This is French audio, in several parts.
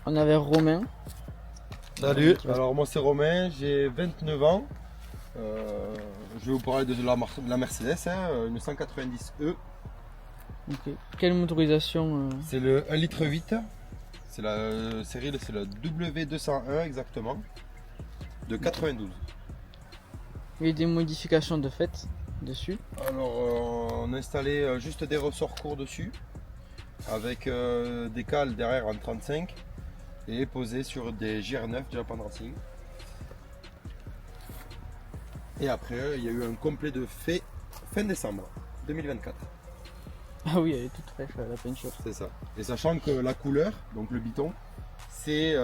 On avait Romain. Salut, alors moi c'est Romain, j'ai 29 ans. Je vais vous parler de la Mercedes, hein, une 190E. Ok. Quelle motorisation C'est le 1,8 litre. C'est la série, c'est le W201 exactement. De 92. Il y a des modifications de fait dessus. Alors on a installé juste des ressorts courts dessus. Avec des cales derrière en 35. Et posé sur des JR9 Japan Racing. Et après, il y a eu un complet de fait fin décembre 2024. Ah oui, elle est toute fraîche la peinture. C'est ça. Et sachant que la couleur, donc le biton, c'est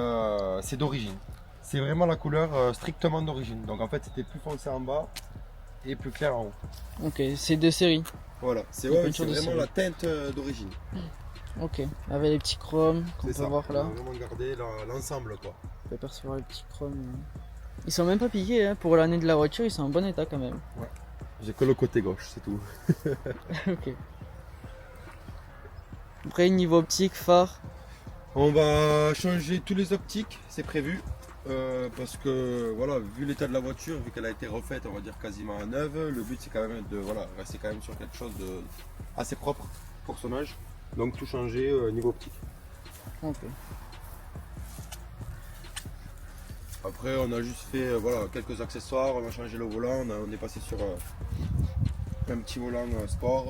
d'origine. C'est vraiment la couleur strictement d'origine. Donc en fait, c'était plus foncé en bas et plus clair en haut. Ok, c'est de série. Voilà, c'est peinture de vraiment série. la teinte d'origine. Ok, avec les petits chromes qu'on peut C'est ça. voir On là. a vraiment gardé l'ensemble quoi. On peut apercevoir les petits chromes. Ils sont même pas piqués, hein. Pour l'année de la voiture, ils sont en bon état quand même. Ouais. J'ai que le côté gauche, c'est tout. Ok. Après, niveau optique, phare. On va changer tous les optiques, c'est prévu. Parce que voilà, vu l'état de la voiture, vu qu'elle a été refaite, on va dire quasiment à neuve, le but c'est quand même de rester quand même sur quelque chose de assez propre pour son âge. Donc tout changer niveau optique. Ok. Après on a juste fait voilà, quelques accessoires, on a changé le volant, on est passé sur un petit volant sport.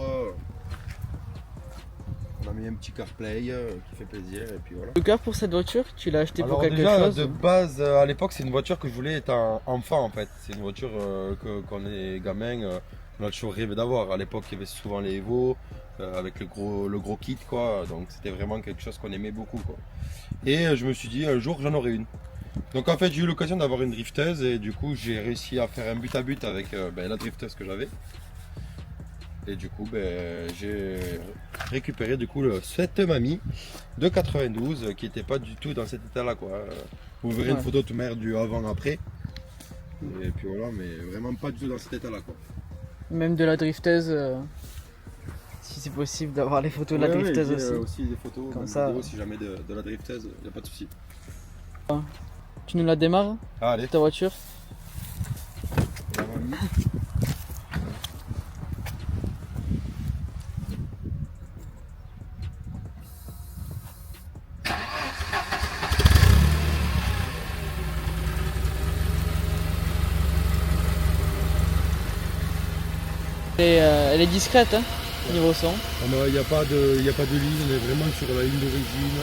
On a mis un petit CarPlay qui fait plaisir et puis voilà. Le cœur pour cette voiture, tu l'as acheté Alors pour quelque déjà, chose? de base, à l'époque, c'est une voiture que je voulais être enfant en fait. C'est une voiture quand on est gamin, on a toujours rêvé d'avoir. À l'époque, il y avait souvent les Evo avec le gros kit quoi. Donc c'était vraiment quelque chose qu'on aimait beaucoup quoi. Et je me suis dit un jour j'en aurai une. Donc en fait, j'ai eu l'occasion d'avoir une drifteuse et du coup, j'ai réussi à faire un but à but avec la drifteuse que j'avais. Et du coup, j'ai récupéré du coup cette mamie de 92 qui n'était pas du tout dans cet état-là quoi. Vous verrez une Ouais. photo tout mère du avant-après. Et puis voilà, mais vraiment pas du tout dans cet état-là quoi. Même de la drifteuse, si c'est possible d'avoir les photos de la drifteuse j'ai, aussi. aussi des photos, Comme même ça. vidéos, si jamais de la drifteuse, il n'y a pas de souci. Tu nous la démarres, Ah, allez, ta voiture? la mamie. Et, elle est discrète, hein, niveau son. Il n'y a pas de ligne, on est vraiment sur la ligne d'origine.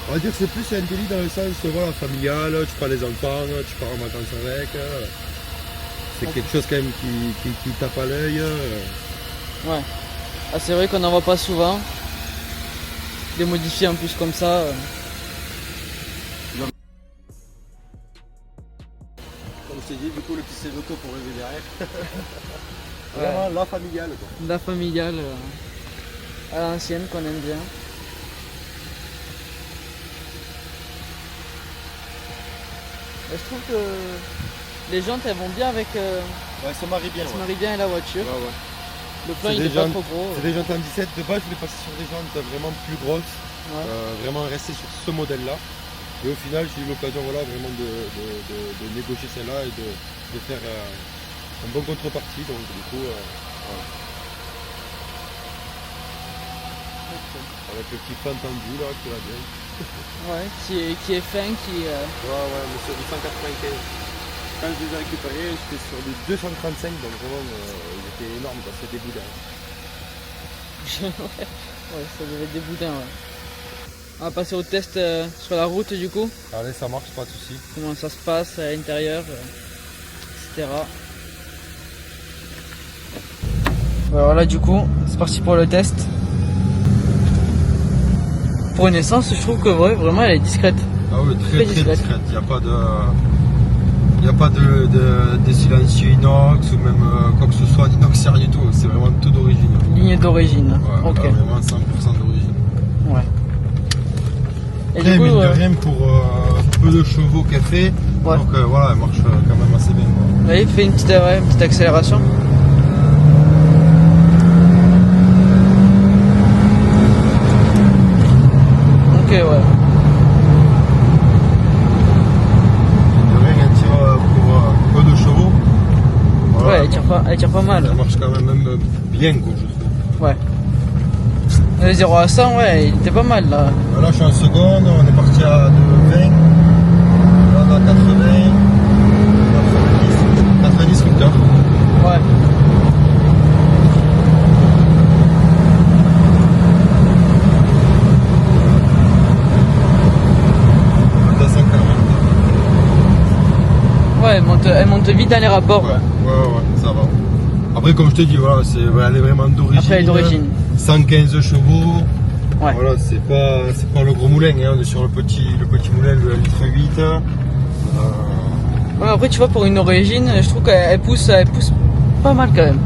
On va dire que c'est plus un délit dans le sens voilà, familial, tu prends les enfants, tu pars en vacances avec. C'est quelque chose quand même qui tape à l'œil. Ouais. Ah, c'est vrai qu'on n'en voit pas souvent. Des modifiés en plus comme ça. Comme je t'ai dit, du coup le petit d'auto pour rêver derrière. Vraiment la familiale quoi. La familiale à l'ancienne qu'on aime bien. Et je trouve que les jantes elles vont bien avec. Ouais, ça marie bien. Ça Ouais. marie bien la voiture. Ouais, ouais. Le plan C'est il est des pas jantes- trop gros. C'est des jantes en 17, de base je voulais passer sur des jantes vraiment plus grosses, Ouais. vraiment rester sur ce modèle là. Et au final j'ai eu l'occasion voilà, vraiment de négocier celle-là et de faire un bon contrepartie. Donc du coup, voilà. Avec le petit fan tendu là qui va bien. Ouais, qui est fin, qui. Ouais, ouais, mais sur du 195. Quand je les ai récupérés, j'étais sur du 235, donc vraiment ils étaient énormes, quoi. C'était des boudins. Ouais, ça devait être des boudins, ouais. On va passer au test sur la route du coup. Allez, ça marche, pas de soucis. Comment ça se passe à l'intérieur, etc. Voilà, du coup, c'est parti pour le test. Pour une essence, je trouve que ouais, vraiment elle est discrète. Ah oui, Très très discrète. discrète. Il n'y a pas de silencieux inox ou même quoi que ce soit d'inox, rien du tout. C'est vraiment tout d'origine. Ligne d'origine. Ouais, Ok. vraiment 100% d'origine. Ouais. Et Après, du coup, mine de rien, pour peu de chevaux qu'elle fait, Ouais. donc voilà, elle marche quand même assez bien. Quoi. allez, fais une petite accélération. Ok, ouais. elle tire pas mal. Ça marche quand même bien, quoi, je trouve. Ouais. Le 0 à 100, ouais, il était pas mal là. Là, je suis en seconde, on est parti à de 20. Là, on a 80. 90 rupteurs. Ouais. On est à 140. Ouais, elle monte vite dans les rapports. Ouais, ça va. Après, comme je te dis, voilà, elle est vraiment d'origine. Après, elle est d'origine. 115 chevaux. Ouais. Voilà, c'est pas le gros moulin, hein, on est sur le petit moulin, le litre 8. Ouais, après, tu vois, pour une origine, je trouve qu'elle pousse pas mal quand même.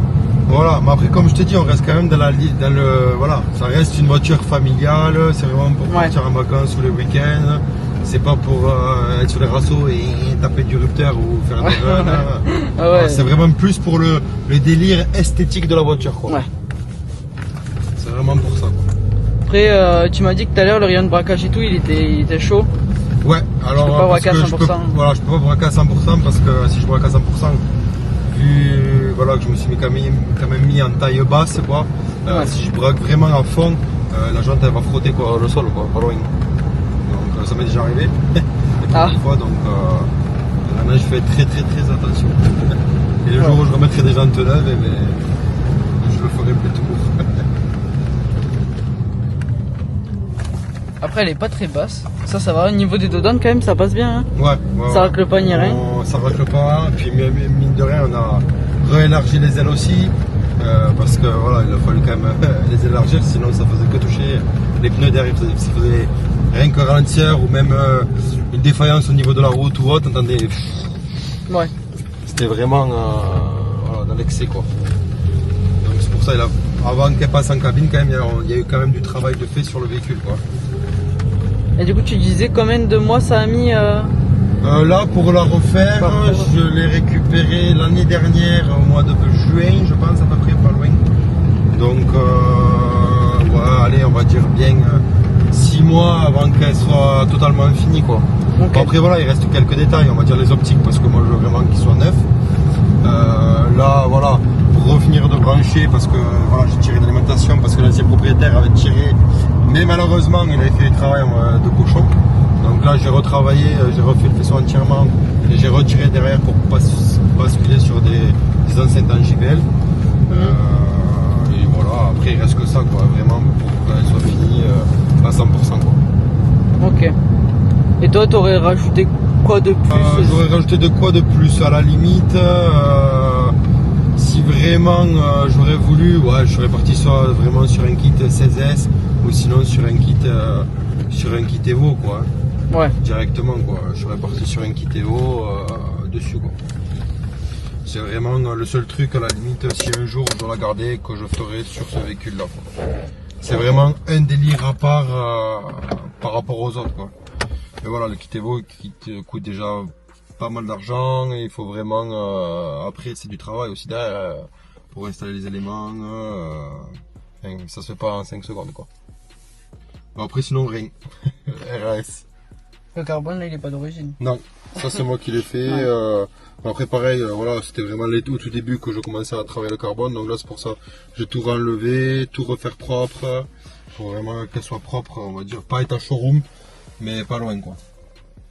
Voilà, mais après, comme je te dis, on reste quand même voilà, ça reste une voiture familiale, c'est vraiment pour partir en vacances ou les week-ends. C'est pas pour être sur les rassos et taper du rupteur ou faire des runs. Ah ouais. C'est vraiment plus pour le délire esthétique de la voiture, quoi. Ouais. C'est vraiment pour ça, quoi. Après, tu m'as dit que tout à l'heure, le rayon de braquage et tout, il était chaud. Ouais, alors je peux pas braquer à 100%. Je peux pas braquer à 100% parce que si je braque à 100%, vu voilà, que je me suis quand même mis en taille basse, quoi, si je braque vraiment à fond, la jante elle va frotter, quoi, le sol, quoi, pas loin. Donc ça m'est déjà arrivé. Une fois, donc là je fais très attention. Et le jour où je remettrai des jantes neuves, je le ferai plus tout court. Après, elle est pas très basse. Ça va. Au niveau des dodanes, quand même, ça passe bien. Hein. Ouais. Ça racle pas ni rien. Ça racle pas. Puis, mine de rien, on a réélargi les ailes aussi. Parce que voilà, il a fallu quand même les élargir. Sinon, ça faisait que toucher les pneus derrière. Ça faisait rien que ralentir ou même une défaillance au niveau de la route ou autre. Entendez. Ouais. C'était vraiment dans l'excès, quoi. Donc, c'est pour ça, avant qu'elle passe en cabine, quand même, il y a eu quand même du travail de fait sur le véhicule, quoi. Et du coup, tu disais combien de mois ça a mis là, pour la refaire, je l'ai récupéré l'année dernière, au mois de juin, je pense, à peu près, pas loin. Donc, allez, on va dire bien 6 mois avant qu'elle soit totalement finie, quoi. Okay. Bon, après, voilà, il reste quelques détails, on va dire les optiques, parce que moi, je veux vraiment qu'ils soient neufs. Là, voilà, pour revenir de brancher, parce que voilà, j'ai tiré l'alimentation, parce que l'ancien propriétaire avait tiré, mais malheureusement, il avait fait du travail de cochon. Donc là, j'ai retravaillé, j'ai refait le faisceau entièrement et j'ai retiré derrière pour basculer sur des enceintes en JBL. Et voilà, après, il reste que ça, quoi, vraiment, pour qu'elle soit finie à 100%, quoi. Ok. Et toi, t'aurais rajouté quoi de plus J'aurais rajouté de quoi de plus, à la limite. Si vraiment j'aurais voulu, je serais parti soit vraiment sur un kit 16S ou sinon sur un kit Evo, quoi. Ouais. Directement, quoi. Je serais parti sur un kit Evo dessus, quoi. C'est vraiment le seul truc, à la limite, si un jour je dois la garder, que je ferai sur ce véhicule-là. C'est vraiment un délire à part par rapport aux autres, quoi. Et voilà, le kit Evo qui te coûte déjà pas mal d'argent, et il faut vraiment après c'est du travail aussi derrière pour installer les éléments, ça se fait pas en 5 secondes, quoi. Bon, après sinon rien. RAS. Le carbone là il est pas d'origine. Non, ça c'est moi qui l'ai fait. Après pareil, voilà, c'était vraiment au tout début que je commençais à travailler le carbone, donc là c'est pour ça j'ai tout renlevé, tout refaire propre, pour vraiment qu'elle soit propre, on va dire, pas être un showroom, mais pas loin, quoi.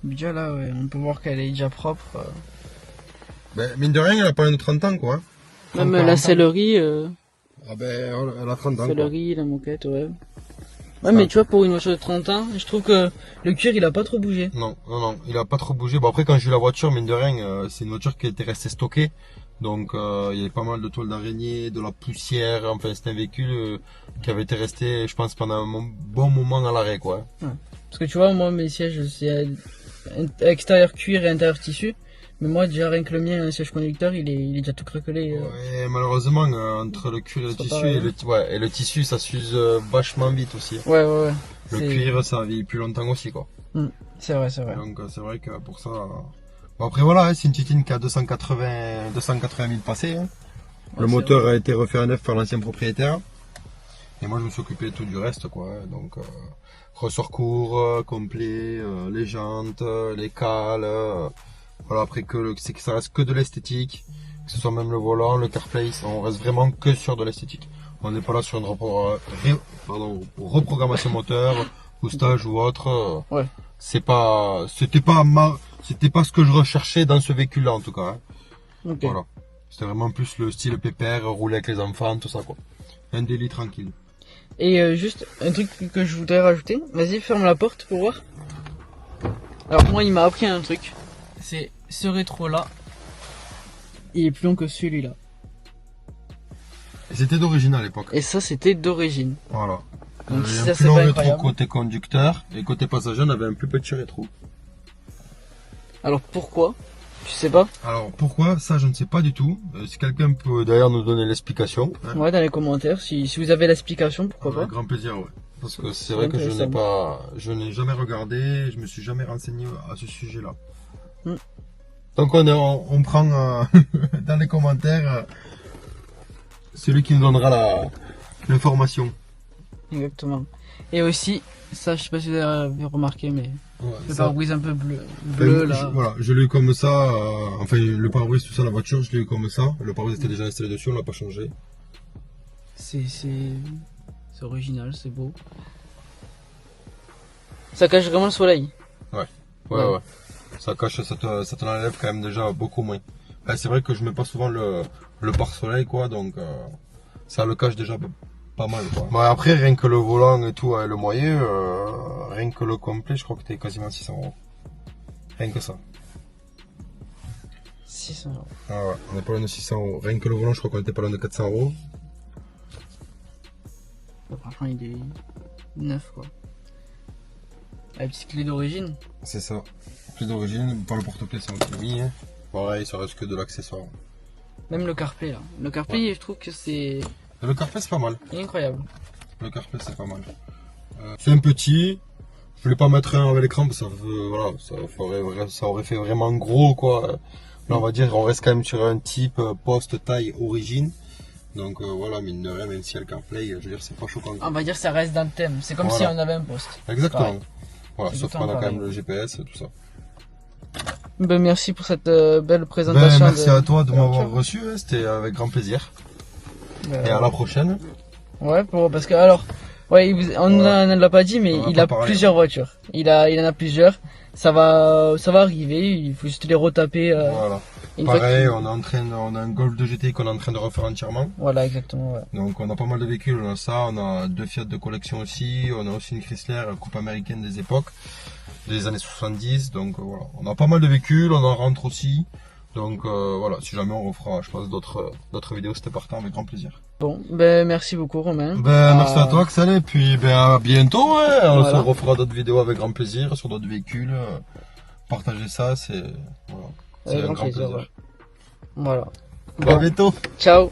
Déjà là, ouais, on peut voir qu'elle est déjà propre. Ben, mine de rien, elle a pas un de 30 ans, quoi. Même la sellerie. Ah ben, elle a 30 ans. Sellerie, la moquette, ouais. Ouais, mais tu vois, pour une voiture de 30 ans, je trouve que le cuir il a pas trop bougé. Non, il a pas trop bougé. Bon, après, quand j'ai eu la voiture, mine de rien, c'est une voiture qui était restée stockée. Donc, il y avait pas mal de toiles d'araignée, de la poussière. Enfin, c'était un véhicule qui avait été resté, je pense, pendant un bon moment à l'arrêt, quoi. Ouais. Parce que tu vois, moi, mes sièges, c'est extérieur cuir et intérieur tissu. Mais moi, déjà, rien que le mien, un siège conducteur, il est déjà tout craquelé. Ouais, malheureusement, entre le cuir et le tissu, pareil, et le tissu, ça s'use vachement vite aussi. Ouais. Le cuir, ça vieillit plus longtemps aussi, quoi. C'est vrai. Donc, c'est vrai que pour ça... Bon, après, voilà, c'est une Titine qui a 280 000 passés. Hein. Le moteur a été refait à neuf par l'ancien propriétaire. Et moi, je me suis occupé de tout du reste, quoi. Donc, ressort court, complet, les jantes, les cales... Voilà, après que ça reste que de l'esthétique. Que ce soit même le volant, le CarPlay, on reste vraiment que sur de l'esthétique. On n'est pas là sur une reprogrammation moteur, boostage ou autre. Ouais. C'était pas ce que je recherchais dans ce véhicule-là en tout cas. Hein. Ok. Voilà. C'était vraiment plus le style pépère, rouler avec les enfants, tout ça quoi. Un délit tranquille. Et juste un truc que je voudrais rajouter. Vas-y, ferme la porte pour voir. Alors moi, il m'a appris un truc. C'est ce rétro là. Il est plus long que celui-là. Et c'était d'origine à l'époque. Et ça, c'était d'origine. Voilà. Donc si un ça, plus c'est long pas rétro incroyable. côté conducteur et côté passager on avait un plus petit rétro. Alors pourquoi? Tu sais pas? Alors pourquoi ça je ne sais pas du tout. Si quelqu'un peut d'ailleurs nous donner l'explication. Hein. Ouais, dans les commentaires. Si vous avez l'explication, pourquoi Avec pas? grand plaisir, ouais. Parce que c'est C'est vrai que intéressant. je n'ai jamais regardé, je me suis jamais renseigné à ce sujet-là. Hmm. Donc on prend dans les commentaires celui qui nous donnera l'information. Exactement. Et aussi, ça, je sais pas si vous avez remarqué, mais Ouais, le ça. pare-brise un peu bleu Ben, là. voilà, je l'ai eu comme ça, enfin le pare-brise tout ça, la voiture, je l'ai eu comme ça. Le pare-brise était déjà installé dessus, on l'a pas changé. C'est original, c'est beau. Ça cache vraiment le soleil. Ouais. Ça cache, ça te l'enlève quand même déjà beaucoup moins. Ben, c'est vrai que je mets pas souvent le pare-soleil quoi, donc ça le cache déjà pas mal quoi. Bon, après rien que le volant et tout, le moyen, rien que le complet, je crois que t'es quasiment 600 €. Rien que ça. 600 €. Ah ouais, on est pas loin de 600 €. Rien que le volant, je crois qu'on était pas loin de 400 €. Franchement, il est neuf quoi. La petite clé d'origine. C'est ça. Plus d'origine, pas le porte-clés, c'est moi qui l'ai mis. Hein. Pareil, ça reste que de l'accessoire. Même le CarPlay là. Le CarPlay, je trouve que c'est Le CarPlay, c'est pas mal. incroyable. Le CarPlay, c'est pas mal. C'est un petit. Je voulais pas mettre un avec l'écran parce que voilà, ça aurait fait vraiment gros quoi. Là, on va dire, on reste quand même sur un type poste taille origine. Donc voilà, mine de rien, même si il y a le CarPlay, je veux dire, c'est pas choquant. On va dire ça reste dans le thème. C'est comme Voilà. si on avait un poste. Exactement. Pareil. Voilà, C'est sauf tout qu'on a quand pareil. même le GPS et tout ça. Ben, merci pour cette belle présentation. Ben, merci à toi de m'avoir voiture. reçu, hein, c'était avec grand plaisir. Ben, Et à la prochaine. ouais, parce que alors, ouais, on ne l'a pas dit, mais On en a il pas a parlé. plusieurs voitures. Il en a plusieurs. Ça va arriver. Il faut juste les retaper. Voilà. Une fois Pareil, qu'il- on a un Golf de GT qu'on est en train de refaire entièrement. Voilà, exactement. Ouais. Donc on a pas mal de véhicules, on a ça, on a deux Fiat de collection aussi, on a aussi une Chrysler coupe américaine des époques, des années 70, donc voilà. On a pas mal de véhicules, on en rentre aussi. Donc voilà, si jamais on refera, je pense, d'autres vidéos, c'était partant avec grand plaisir. Bon, ben merci beaucoup Romain. Ben merci à toi Axel, et puis ben à bientôt, hein. On Voilà. se refera d'autres vidéos avec grand plaisir sur d'autres véhicules. Partager ça, c'est voilà, c'est Avec un grand grand plaisir, plaisir. ouais. Voilà. À bientôt. Ciao.